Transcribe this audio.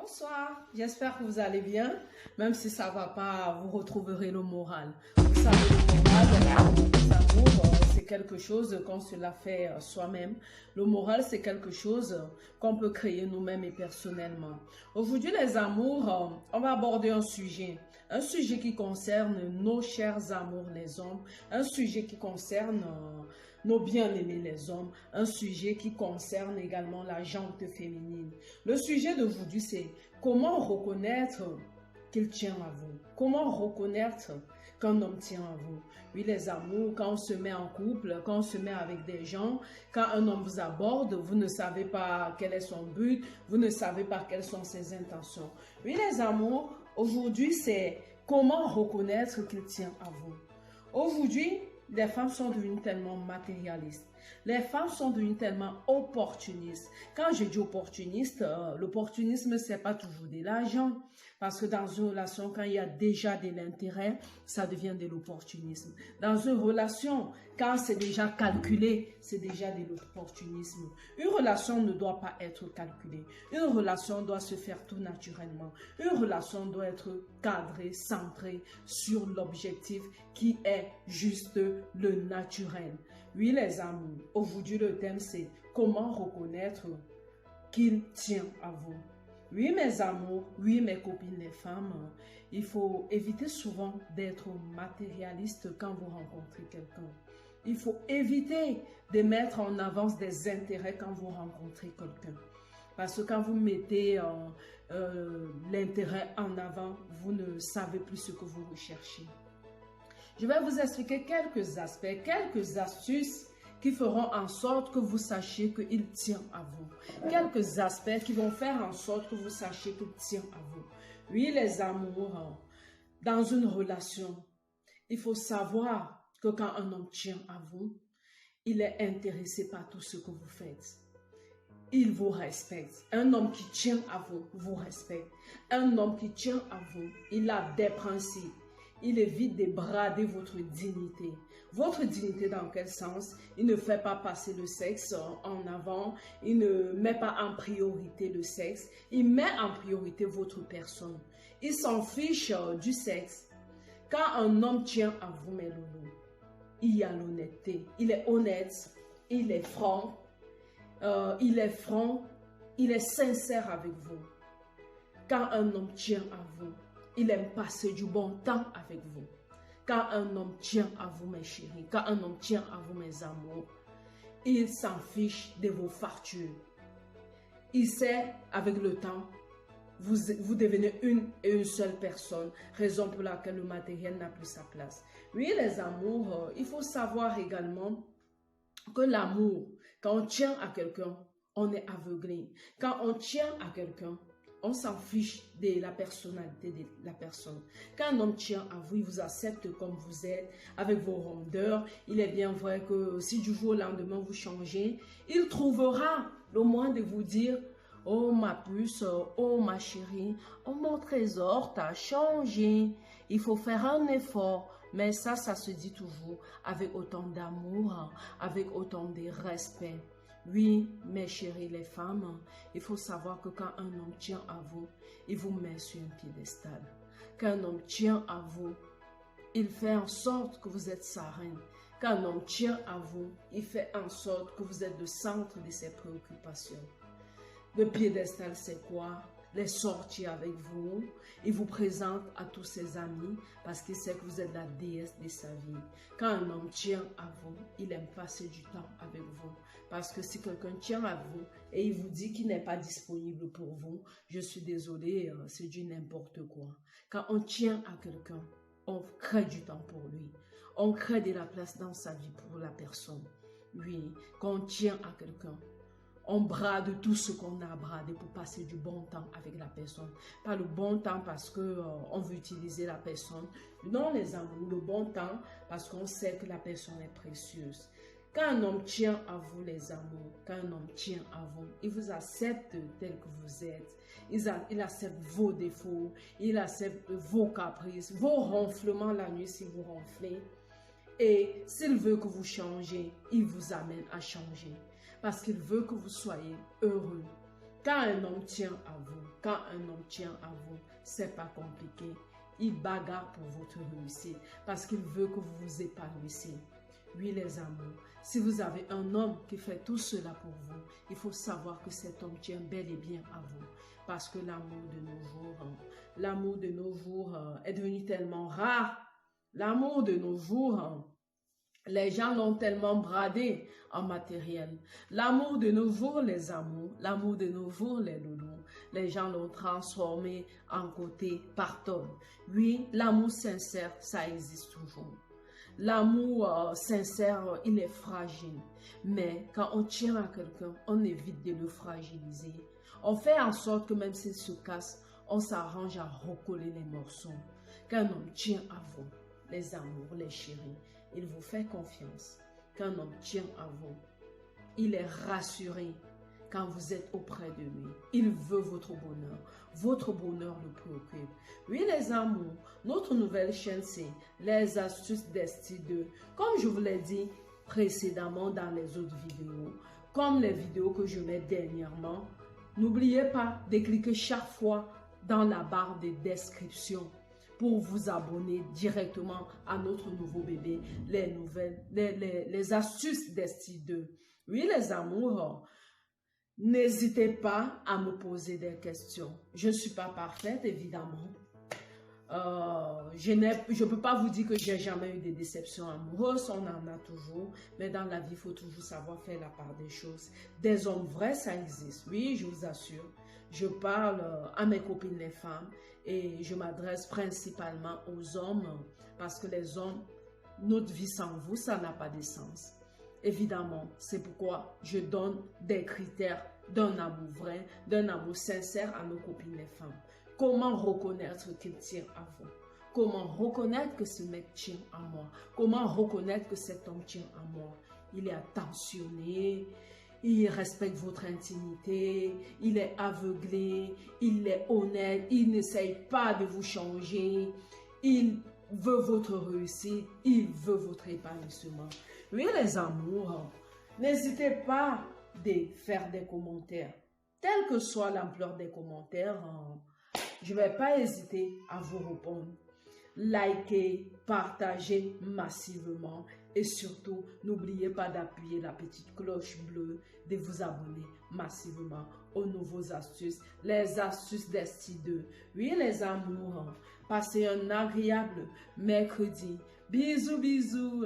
Bonsoir, j'espère que vous allez bien. Même si ça ne va pas, vous retrouverez le moral. Vous savez, le moral, l'amour, c'est quelque chose qu'on se l'a fait soi-même. Le moral, c'est quelque chose qu'on peut créer nous-mêmes et personnellement. Aujourd'hui, les amours, on va aborder un sujet qui concerne nos chers amours, les hommes, un sujet qui concerne nos bien-aimés les hommes, un sujet qui concerne également la gente féminine. Le sujet d'aujourd'hui, c'est comment reconnaître qu'il tient à vous. Comment reconnaître qu'un homme tient à vous. Oui, les amours, quand on se met en couple, quand on se met avec des gens, quand un homme vous aborde, vous ne savez pas quel est son but, vous ne savez pas quelles sont ses intentions. Oui, les amours, aujourd'hui, c'est comment reconnaître qu'il tient à vous. Aujourd'hui, les femmes sont devenues tellement matérialistes. Les femmes sont devenues tellement opportunistes. Quand je dis opportuniste, l'opportunisme, ce n'est pas toujours de l'argent. Parce que dans une relation, quand il y a déjà de l'intérêt, ça devient de l'opportunisme. Dans une relation, quand c'est déjà calculé, c'est déjà de l'opportunisme. Une relation ne doit pas être calculée. Une relation doit se faire tout naturellement. Une relation doit être cadrée, centrée sur l'objectif qui est juste le naturel. Oui, les amours, aujourd'hui le thème c'est comment reconnaître qu'il tient à vous. Oui, mes amours, oui, mes copines les femmes, il faut éviter souvent d'être matérialiste quand vous rencontrez quelqu'un. Il faut éviter de mettre en avance des intérêts quand vous rencontrez quelqu'un. Parce que quand vous mettez l'intérêt en avant, vous ne savez plus ce que vous recherchez. Je vais vous expliquer quelques aspects, quelques astuces qui feront en sorte que vous sachiez qu'il tient à vous. Quelques aspects qui vont faire en sorte que vous sachiez qu'il tient à vous. Oui, les amours, dans une relation, il faut savoir que quand un homme tient à vous, il est intéressé par tout ce que vous faites. Il vous respecte. Un homme qui tient à vous, vous respecte. Un homme qui tient à vous, il a des principes. Il évite de brader votre dignité. Votre dignité dans quel sens? Il ne fait pas passer le sexe en avant. Il ne met pas en priorité le sexe. Il met en priorité votre personne. Il s'en fiche du sexe. Quand un homme tient à vous, mes loulous, il y a l'honnêteté. Il est honnête. Il est franc. Il est sincère avec vous. Quand un homme tient à vous, il aime passer du bon temps avec vous. Quand un homme tient à vous, mes chéris, quand un homme tient à vous, mes amours, il s'en fiche de vos factures. Il sait, avec le temps, vous devenez une et une seule personne, raison pour laquelle le matériel n'a plus sa place. Oui, les amours, il faut savoir également que l'amour, quand on tient à quelqu'un, on est aveuglé. Quand on tient à quelqu'un, on s'en fiche de la personnalité de la personne. Quand un homme tient à vous, il vous accepte comme vous êtes, avec vos rondeurs. Il est bien vrai que si du jour au lendemain vous changez, il trouvera le moyen de vous dire « Oh ma puce, oh ma chérie, oh mon trésor, t'as changé. » Il faut faire un effort. Mais ça se dit toujours avec autant d'amour, avec autant de respect. Oui, mes chéris les femmes, il faut savoir que quand un homme tient à vous, il vous met sur un piédestal. Quand un homme tient à vous, il fait en sorte que vous êtes sa reine. Quand un homme tient à vous, il fait en sorte que vous êtes le centre de ses préoccupations. Le piédestal, c'est quoi? Les sorties avec vous, il vous présente à tous ses amis parce qu'il sait que vous êtes la déesse de sa vie. Quand un homme tient à vous, il aime passer du temps avec vous. Parce que si quelqu'un tient à vous et il vous dit qu'il n'est pas disponible pour vous, je suis désolée, c'est du n'importe quoi. Quand on tient à quelqu'un, on crée du temps pour lui. On crée de la place dans sa vie pour la personne. Oui, quand on tient à quelqu'un, on brade tout ce qu'on a bradé pour passer du bon temps avec la personne. Pas le bon temps parce qu'on veut utiliser la personne. Non, les amours, le bon temps parce qu'on sait que la personne est précieuse. Quand un homme tient à vous, les amours, quand un homme tient à vous, il vous accepte tel que vous êtes. Il accepte vos défauts, il accepte vos caprices, vos ronflements la nuit si vous ronflez. Et s'il veut que vous changez, il vous amène à changer. Parce qu'il veut que vous soyez heureux. Quand un homme tient à vous, c'est pas compliqué. Il bagarre pour votre réussite parce qu'il veut que vous vous épanouissiez. Oui, les amours, si vous avez un homme qui fait tout cela pour vous, il faut savoir que cet homme tient bel et bien à vous. Parce que l'amour de nos jours est devenu tellement rare. L'amour de nos jours, les gens l'ont tellement bradé en matériel. L'amour de nos jours, les amours, l'amour de nos jours, les loulous, les gens l'ont transformé en côté pardon. Oui, l'amour sincère, ça existe toujours. L'amour sincère, il est fragile. Mais quand on tient à quelqu'un, on évite de le fragiliser. On fait en sorte que même s'il se casse, on s'arrange à recoller les morceaux. Quand un homme tient à vous, les amours, les chéris, il vous fait confiance. Quand un homme tient à vous, il est rassuré quand vous êtes auprès de lui. Il veut votre bonheur. Votre bonheur le préoccupe. Oui, les amours, notre nouvelle chaîne, c'est les astuces d'Esti 2. Comme je vous l'ai dit précédemment dans les autres vidéos, comme les vidéos que je mets dernièrement, n'oubliez pas de cliquer chaque fois dans la barre de description pour vous abonner directement à notre nouveau bébé, les astuces d'Esti 2. Oui, les amours, n'hésitez pas à me poser des questions. Je ne suis pas parfaite, évidemment. Je ne peux pas vous dire que j'ai jamais eu des déceptions amoureuses, on en a toujours, mais dans la vie, il faut toujours savoir faire la part des choses. Des hommes vrais, ça existe, oui, je vous assure. Je parle à mes copines les femmes et je m'adresse principalement aux hommes parce que les hommes, notre vie sans vous, ça n'a pas de sens. Évidemment, c'est pourquoi je donne des critères d'un amour vrai, d'un amour sincère à nos copines les femmes. Comment reconnaître qu'il tient à vous? Comment reconnaître que ce mec tient à moi? Comment reconnaître que cet homme tient à moi? Il est attentionné, il respecte votre intimité, il est aveuglé, il est honnête, il n'essaye pas de vous changer, il veut votre réussite, il veut votre épanouissement. Oui, les amours, n'hésitez pas à faire des commentaires. Quelle que soit l'ampleur des commentaires, je ne vais pas hésiter à vous répondre. Likez, partagez massivement et surtout, n'oubliez pas d'appuyer la petite cloche bleue, de vous abonner massivement aux nouveaux astuces, les astuces d'Esti 2. Oui, les amours, passez un agréable mercredi. Bisous, bisous.